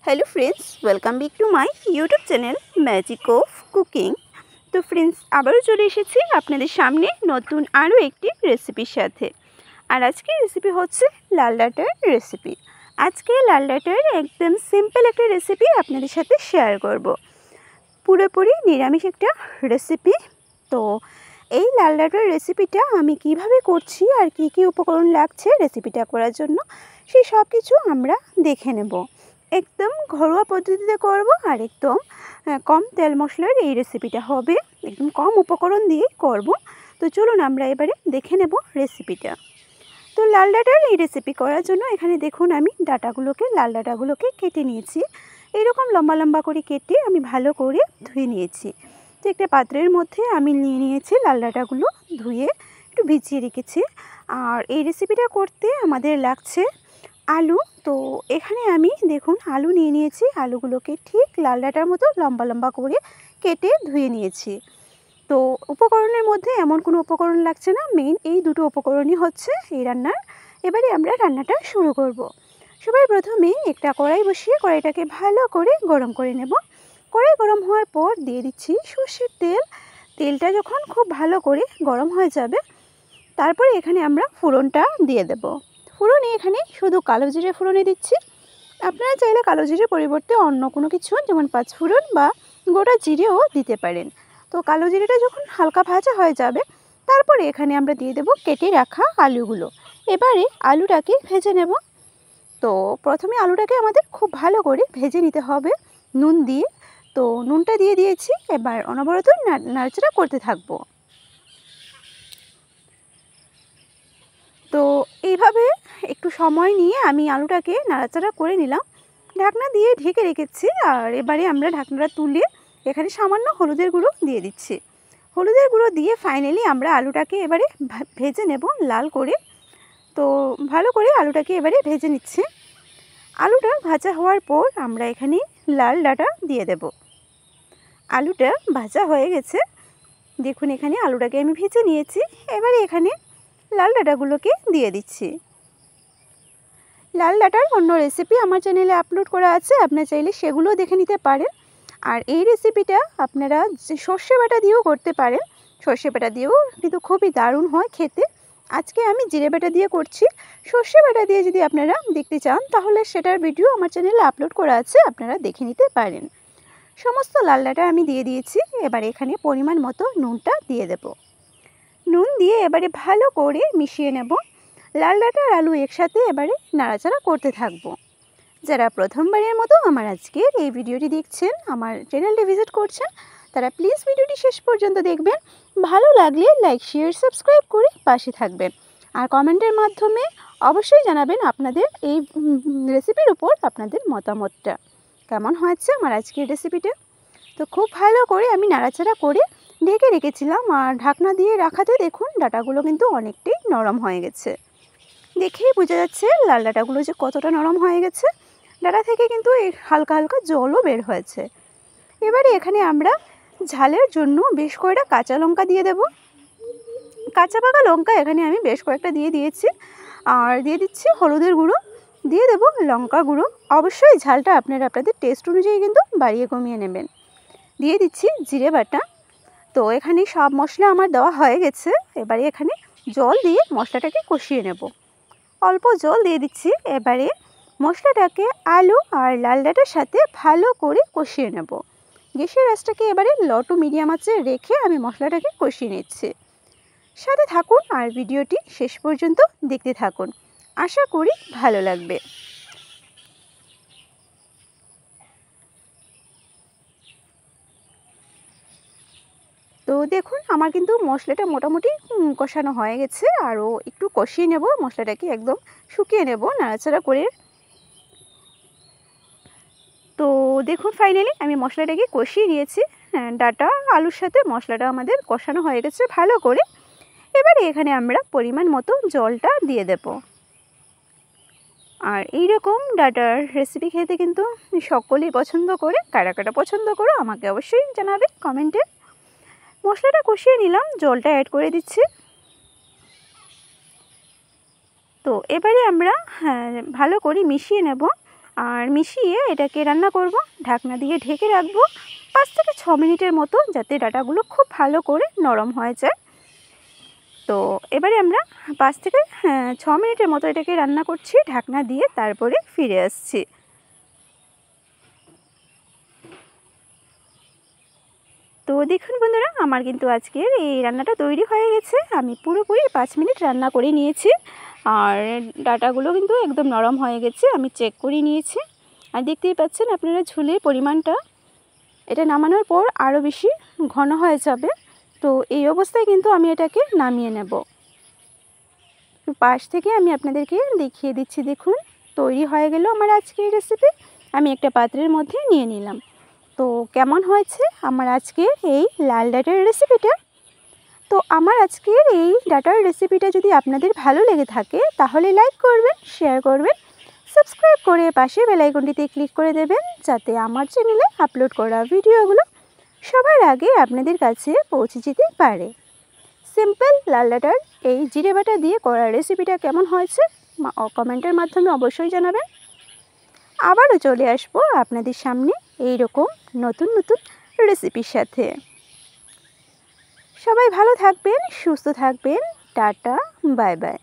Hello friends welcome back to my YouTube channel magic of cooking. तो friends आबारो चले एसेছি আপনাদের সামনে নতুন আরও একটি রেসিপির সাথে। আর আজকের রেসিপি হচ্ছে লাল ডাঁটার রেসিপি। আজকে লাল ডাঁটার একদম সিম্পল একটা রেসিপি আপনাদের সাথে শেয়ার করব। পুরোপুরি নিরামিষ একটা রেসিপি। তো এই লাল ডাঁটার রেসিপিটা আমি কিভাবে করছি আর কি কি উপকরণ লাগছে রেসিপিটা করার জন্য সেই সব কিছু আমরা দেখে নেব। एकदम घरोया पद्धति करब और एकदम कम तेल मशलार ये रेसिपिटा होबे एकदम कम उपकरण दिए करब। तो चलुन आमरा एबारे देखे नेब रेसिपिटा। तो लाल डाटार ये रेसिपि करार जोन्नो एखाने देखुन आमी डाटागुलोके लाल डाटागुलोके केटे निয়েছি एरकम लम्बा लम्बा करे केटे आमी भालो करे धुए निয়েছি। तो एक पात्रेर मध्य आमी निये निয়েছি लाल डाटागुलो धुए एकटु भिजिए रेखेছি। और ये रेसिपिटा करते आमादेर लागছে आलू। तो एखाने आमी देखुन आलू निये निয়েছি आलूगुलोके ठीक लाल डाटार मतो लम्बा लम्बा करे केटे धुए निয়েছি। तो उपकरणेर मध्य एमन कोनो उपकरण लागছে ना, मेन এই দুটো উপকরণই হচ্ছে এই রান্নার। এবারে আমরা রান্নাটা শুরু করব। সবার প্রথমে একটা কড়াই বসিয়ে কড়াইটাকে ভালো করে গরম করে নেব। কড়াই গরম হওয়ার পর দিয়ে দিচ্ছি সরষের তেল। তেলটা যখন খুব ভালো করে গরম হয়ে যাবে তারপরে এখানে আমরা ফোড়নটা দিয়ে দেব। ফোড়নে এখানে শুধু কালো জিরে ফোড়নে দিচ্ছি। আপনারা চাইলে কালো জিরের পরিবর্তে অন্য কোনো কিছু যেমন পাঁচফোড়ন বা গোটা জিরেও দিতে পারেন। তো কালো জিরেটা যখন হালকা ভাজা হয়ে যাবে তারপরে এখানে আমরা দিয়ে দেব কেটে রাখা আলুগুলো। এবারে আলুটাকে ভেজে নেব। তো প্রথমে আলুটাকে আমাদের খুব ভালো করে ভেজে নিতে হবে নুন দিয়ে। তো নুনটা দিয়ে দিয়েছি, এবার অনবরত নাড়াচাড়া করতে থাকবো। তো এইভাবে একটু সময় নিয়ে আমি আলুটাকে নাড়াচাড়া করে নিলাম, ঢাকনা দিয়ে ঢেকে রেখেছি। আর এবারে আমরা ঢাকনাটা তুলে এখানে সামান্য হলুদের গুঁড়ো দিয়ে দিচ্ছি। হলুদের গুঁড়ো দিয়ে ফাইনালি আমরা আলুটাকে এবারে ভেজে নেব লাল করে। তো ভালো করে আলুটাকে এবারে ভেজে নিচ্ছি। আলুটা ভাজা হওয়ার পর আমরা এখানে লাল ডাঁটা দিয়ে দেব। আলুটা ভাজা হয়ে গেছে, দেখুন এখানে আলুটাকে আমি ভেজে নিয়েছি। এবারে এখানে লাল ডাঁটাগুলোকে দিয়ে দিচ্ছি। লাল ডাঁটার অন্য রেসিপি আমার চ্যানেলে আপলোড করা আছে, আপনারা চাইলে সেগুলো দেখে নিতে পারেন। আর এই রেসিপিটা আপনারা সর্ষে বাটা দিয়েও করতে পারেন, সর্ষে বাটা দিয়েও কিন্তু খুবই দারুণ হয় খেতে। আজকে আমি জিরে বাটা দিয়ে করছি। সর্ষে বাটা দিয়ে যদি আপনারা দেখতে চান তাহলে সেটার ভিডিও আমার চ্যানেলে আপলোড করা আছে, আপনারা দেখে নিতে পারেন। সমস্ত লাল ডাঁটা আমি দিয়ে দিয়েছি। এবার এখানে পরিমাণ মতো নুনটা দিয়ে দেব। নুন দিয়ে এবারে ভালো করে মিশিয়ে নেব। লাল ডাঁটা আর আলু একসাথে এবারে নাড়াচাড়া করতে থাকবো। যারা প্রথমবারের মতো আমার আজকের এই ভিডিওটি দেখছেন, আমার চ্যানেলটি ভিজিট করছেন, তারা প্লিজ ভিডিওটি শেষ পর্যন্ত দেখবেন। ভালো লাগলে লাইক শেয়ার সাবস্ক্রাইব করে পাশে থাকবেন। আর কমেন্টের মাধ্যমে অবশ্যই জানাবেন আপনাদের এই রেসিপির উপর আপনাদের মতামতটা কেমন হয়েছে আমার আজকের রেসিপিটা। তো খুব ভালো করে আমি নাড়াচাড়া করে ঢেকে রেখেছিলাম। আর ঢাকনা দিয়ে রাখাতে দেখুন ডাঁটাগুলো কিন্তু অনেকটাই নরম হয়ে গেছে। দেখেই বোঝা যাচ্ছে লাল ডাঁটাগুলো যে কতটা নরম হয়ে গেছে। ডাঁটা থেকে কিন্তু হালকা হালকা জলও বের হয়েছে। এবারে এখানে আমরা ঝালের জন্য বেশ কয়েকটা কাঁচা লঙ্কা দিয়ে দেব। কাঁচা পাকা লঙ্কা এখানে আমি বেশ কয়েকটা দিয়ে দিয়েছি। আর দিয়ে দিচ্ছি হলুদের গুঁড়ো, দিয়ে দেব লঙ্কা গুঁড়ো। অবশ্যই ঝালটা আপনারা আপনাদের টেস্ট অনুযায়ী কিন্তু বাড়িয়ে কমিয়ে নেবেন। দিয়ে দিচ্ছি জিরে বাটা। তো এখানে সব মশলা আমার দেওয়া হয়ে গেছে। এবারে এখানে জল দিয়ে মশলাটাকে কষিয়ে নেব। অল্প জল দিয়ে দিচ্ছি। এবারে মশলাটাকে আলু আর লাল ডাঁটার সাথে ভালো করে কষিয়ে নেব। গ্যাসের আঁচটাকে এবারে লো টু মিডিয়াম আঁচে রেখে আমি মশলাটাকে কষিয়ে নিচ্ছি। সাথে থাকুন আর ভিডিওটি শেষ পর্যন্ত দেখতে থাকুন, আশা করি ভালো লাগবে। তো দেখুন আমার কিন্তু মশলাটা মোটামুটি কষানো হয়ে গেছে। আরও একটু কষিয়ে নেব, মশলাটাকে একদম শুকিয়ে নেব নাড়াচাড়া করে। তো দেখুন ফাইনালি আমি মশলাটাকে কষিয়ে নিয়েছি। ডাঁটা আলুর সাথে মশলাটা আমাদের কষানো হয়ে গেছে ভালো করে। এবারে এখানে আমরা পরিমাণ মতো জলটা দিয়ে দেব। আর এইরকম ডাঁটার রেসিপি খেতে কিন্তু সকলেই পছন্দ করে। কারা কারা পছন্দ করো আমাকে অবশ্যই জানাবে কমেন্টে। মশলাটা কষিয়ে নিলাম, জলটা অ্যাড করে দিচ্ছি। তো এবারে আমরা ভালো করে মিশিয়ে নেব। আর মিশিয়ে এটাকে রান্না করব। ঢাকনা দিয়ে ঢেকে রাখবো 5 থেকে 6 মিনিটের মতো, যাতে ডাটাগুলো খুব ভালো করে নরম হয়ে যায়। তো এবারে আমরা 5 থেকে 6 মিনিটের মতো এটাকে রান্না করছি ঢাকনা দিয়ে, তারপরে ফিরে আসছি। তো দেখুন বন্ধুরা, আমার কিন্তু আজকের এই রান্নাটা তৈরি হয়ে গেছে। আমি পুরোপুরি 5 মিনিট রান্না করে নিয়েছি, আর ডাটাগুলো কিন্তু একদম নরম হয়ে গেছে, আমি চেক করে নিয়েছি। আর দেখতেই পাচ্ছেন আপনারা ঝোলের পরিমাণটা, এটা নামানোর পর আরও বেশি ঘন হয়ে যাবে। তো এই অবস্থায় কিন্তু আমি এটাকে নামিয়ে নেব। পাশ থেকে আমি আপনাদেরকে দেখিয়ে দিচ্ছি। দেখুন, তৈরি হয়ে গেল আমার আজকের রেসিপি। আমি একটা পাত্রের মধ্যে নিয়ে নিলাম। তো কেমন হয়েছে আমার আজকের এই লাল ডাটার রেসিপিটা? তো আমার আজকের এই ডাটার রেসিপিটা যদি আপনাদের ভালো লেগে থাকে, তাহলে লাইক করবেন, শেয়ার করবেন, সাবস্ক্রাইব করে পাশে বেল আইকনটিতে ক্লিক করে দেবেন, যাতে আমার চ্যানেলে আপলোড করা ভিডিওগুলো সবার আগে আপনাদের কাছে পৌঁছে যেতে পারে। সিম্পল লাল ডাটার এই জিরে বাটা দিয়ে করা রেসিপিটা কেমন হয়েছে কমেন্টের মাধ্যমে অবশ্যই জানাবেন। আবারও চলে আসবো আপনাদের সামনে এই রকম নতুন নতুন রেসিপির সাথে। সবাই ভালো থাকবেন, সুস্থ থাকবেন। Tata, bye bye.